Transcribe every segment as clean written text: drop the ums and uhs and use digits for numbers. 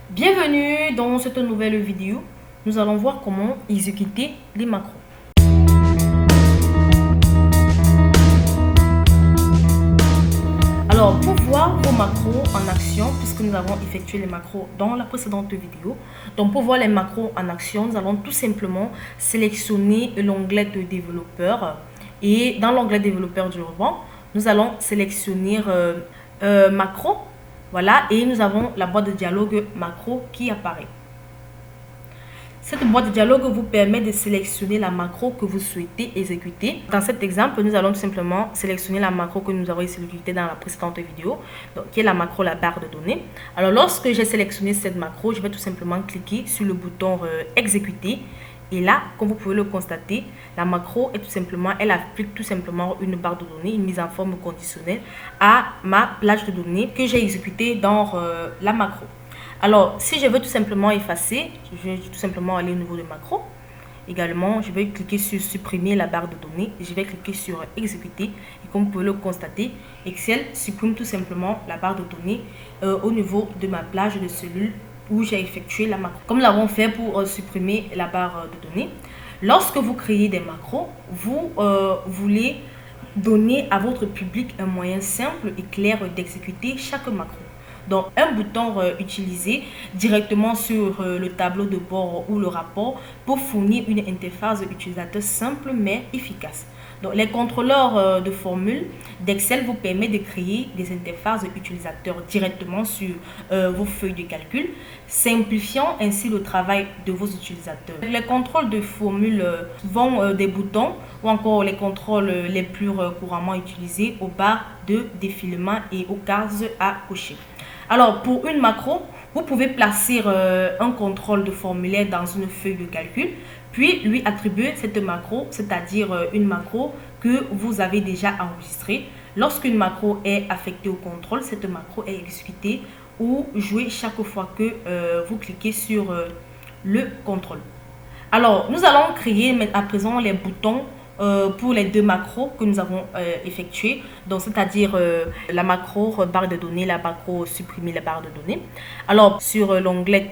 Bienvenue dans cette nouvelle vidéo. Nous allons voir comment exécuter les macros. Alors, pour voir vos macros en action, puisque nous avons effectué les macros dans la précédente vidéo, donc pour voir les macros en action, nous allons tout simplement sélectionner l'onglet de développeur. Et dans l'onglet développeur du ruban, nous allons sélectionner macro. Voilà, et nous avons la boîte de dialogue macro qui apparaît. Cette boîte de dialogue vous permet de sélectionner la macro que vous souhaitez exécuter. Dans cet exemple, nous allons tout simplement sélectionner la macro que nous avons exécutée dans la précédente vidéo, donc, qui est la macro la barre de données. Alors, lorsque j'ai sélectionné cette macro, je vais tout simplement cliquer sur le bouton exécuter. Et là, comme vous pouvez le constater, la macro est tout simplement, elle applique tout simplement une barre de données, une mise en forme conditionnelle à ma plage de données que j'ai exécutée dans la macro. Alors, si je veux tout simplement effacer, je vais tout simplement aller au niveau de macro. Également, je vais cliquer sur supprimer la barre de données. Je vais cliquer sur exécuter. Et comme vous pouvez le constater, Excel supprime tout simplement la barre de données au niveau de ma plage de cellules où j'ai effectué la macro. Comme nous l'avons fait pour supprimer la barre de données. Lorsque vous créez des macros, vous voulez donner à votre public un moyen simple et clair d'exécuter chaque macro. Donc, un bouton utilisé directement sur le tableau de bord ou le rapport pour fournir une interface utilisateur simple mais efficace. Donc, les contrôleurs de formule d'Excel vous permettent de créer des interfaces utilisateurs directement sur vos feuilles de calcul, simplifiant ainsi le travail de vos utilisateurs. Les contrôles de formule vont des boutons ou encore les contrôles les plus couramment utilisés aux barres de défilement et aux cases à cocher. Alors, pour une macro, vous pouvez placer un contrôle de formulaire dans une feuille de calcul, puis lui attribuer cette macro, c'est-à-dire une macro que vous avez déjà enregistrée. Lorsqu'une macro est affectée au contrôle, cette macro est exécutée ou jouée chaque fois que vous cliquez sur le contrôle. Alors, nous allons créer à présent les boutons pour les deux macros que nous avons effectués, donc c'est-à-dire la macro barre de données, la macro supprimer la barre de données. Alors sur l'onglet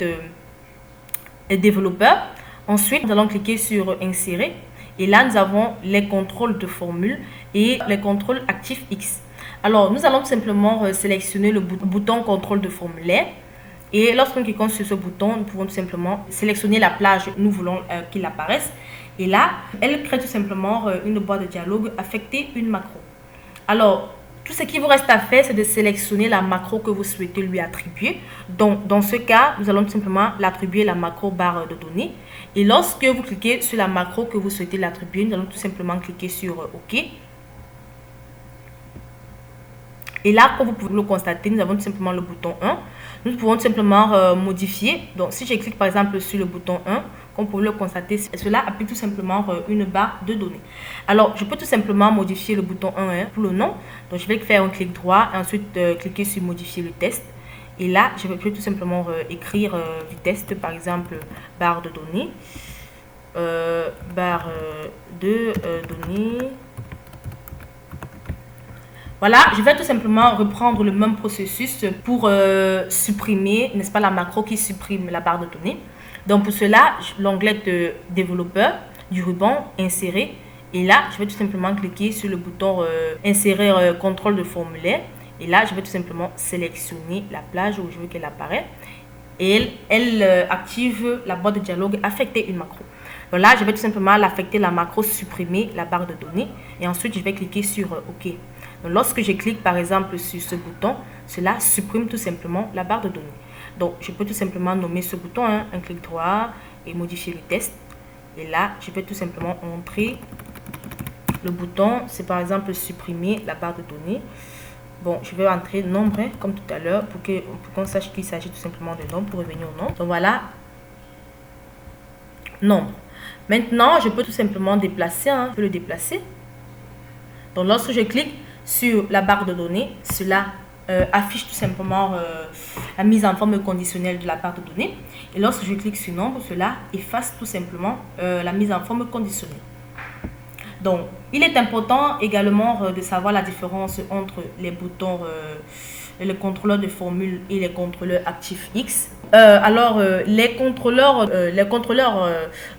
développeur, ensuite nous allons cliquer sur insérer et là nous avons les contrôles de formule et les contrôles actifs X. Alors nous allons tout simplement sélectionner le bouton contrôle de formulaire. Et lorsque nous cliquons sur ce bouton, nous pouvons tout simplement sélectionner la plage nous voulons qu'il apparaisse. Et là, elle crée tout simplement une boîte de dialogue affectée une macro. Alors, tout ce qui vous reste à faire, c'est de sélectionner la macro que vous souhaitez lui attribuer. Donc, dans ce cas, nous allons tout simplement l'attribuer la macro barre de données. Et lorsque vous cliquez sur la macro que vous souhaitez l'attribuer, nous allons tout simplement cliquer sur OK. Et là, comme vous pouvez le constater, nous avons tout simplement le bouton 1. Nous pouvons tout simplement modifier. Donc, si je clique par exemple sur le bouton 1, comme vous pouvez le constater, cela applique tout simplement une barre de données. Alors, je peux tout simplement modifier le bouton 1 pour le nom. Donc, je vais faire un clic droit et ensuite cliquer sur modifier le test. Et là, je vais tout simplement écrire du test, par exemple, barre de données. Barre de données. Voilà, je vais tout simplement reprendre le même processus pour supprimer, n'est-ce pas, la macro qui supprime la barre de données. Donc pour cela, l'onglet de développeur du ruban, insérer. Et là, je vais tout simplement cliquer sur le bouton insérer contrôle de formulaire. Et là, je vais tout simplement sélectionner la plage où je veux qu'elle apparaisse. Et elle active la boîte de dialogue affecter une macro. Donc là, je vais tout simplement l'affecter la macro supprimer la barre de données. Et ensuite, je vais cliquer sur OK. Donc, lorsque je clique par exemple sur ce bouton, cela supprime tout simplement la barre de données. Donc, je peux tout simplement nommer ce bouton, un clic droit et modifier le test. Et là, je vais tout simplement entrer le bouton, c'est par exemple supprimer la barre de données. Bon, je vais entrer nombre, comme tout à l'heure, pour qu'on sache qu'il s'agit tout simplement de nombre, pour revenir au nombre. Donc voilà, nombre. Maintenant, je peux tout simplement déplacer, je peux le déplacer. Donc lorsque je clique sur la barre de données, cela affiche tout simplement la mise en forme conditionnelle de la barre de données. Et lorsque je clique sur nombre, cela efface tout simplement la mise en forme conditionnelle. Donc, il est important également de savoir la différence entre les boutons le contrôleur de formule et les contrôleurs actifs X. Les contrôleurs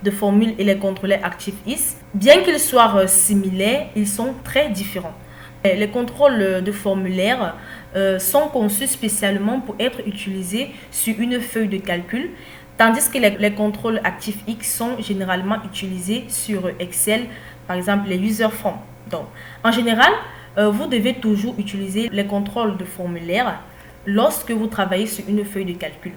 de formule et les contrôleurs ActiveX, bien qu'ils soient similaires, ils sont très différents. Les contrôles de formulaire sont conçus spécialement pour être utilisés sur une feuille de calcul, tandis que les contrôles ActiveX sont généralement utilisés sur Excel, par exemple les user forms. Donc, en général, vous devez toujours utiliser les contrôles de formulaire lorsque vous travaillez sur une feuille de calcul.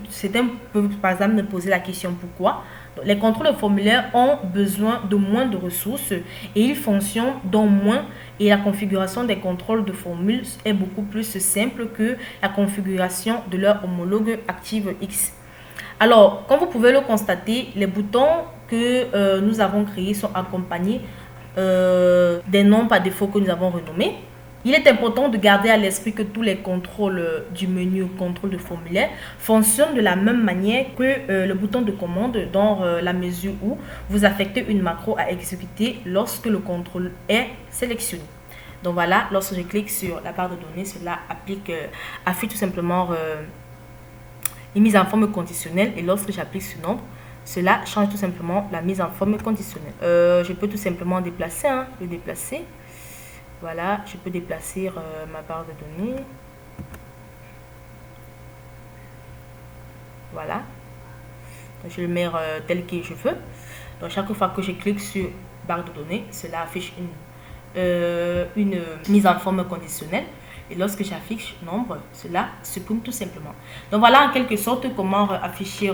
Certains peuvent par exemple me poser la question pourquoi. Les contrôles de formulaire ont besoin de moins de ressources et ils fonctionnent donc moins, et la configuration des contrôles de formule est beaucoup plus simple que la configuration de leur homologue ActiveX. Alors, comme vous pouvez le constater, les boutons que nous avons créés sont accompagnés des noms par défaut que nous avons renommés. Il est important de garder à l'esprit que tous les contrôles du menu contrôle de formulaire fonctionnent de la même manière que le bouton de commande, dans la mesure où vous affectez une macro à exécuter lorsque le contrôle est sélectionné. Donc voilà, lorsque je clique sur la barre de données, cela affiche tout simplement une mise en forme conditionnelle, et lorsque j'applique ce nombre, cela change tout simplement la mise en forme conditionnelle. Je peux tout simplement déplacer, le déplacer. Voilà, je peux déplacer ma barre de données. Voilà. Donc, je le mets tel que je veux. Donc, chaque fois que je clique sur barre de données, cela affiche une mise en forme conditionnelle. Et lorsque j'affiche nombre, cela supprime tout simplement. Donc, voilà en quelque sorte comment afficher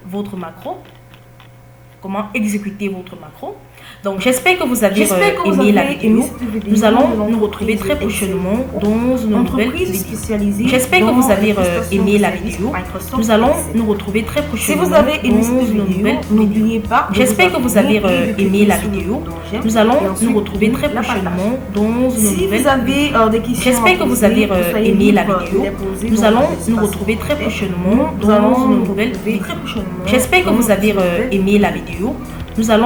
votre macro. Comment exécuter votre macro. Donc j'espère que vous avez aimé la vidéo. Nous allons nous retrouver très prochainement dans une nouvelle vidéo. J'espère que vous avez aimé la vidéo. Nous allons nous retrouver très prochainement si vous avez aimé cette vidéo, n'oubliez pas. J'espère que vous avez aimé la vidéo. Nous allons nous retrouver très prochainement dans une nouvelle vidéo. J'espère que vous avez aimé la vidéo. Nous allons nous retrouver très prochainement dans une nouvelle vidéo. J'espère que vous avez aimé la vidéo. Nous allons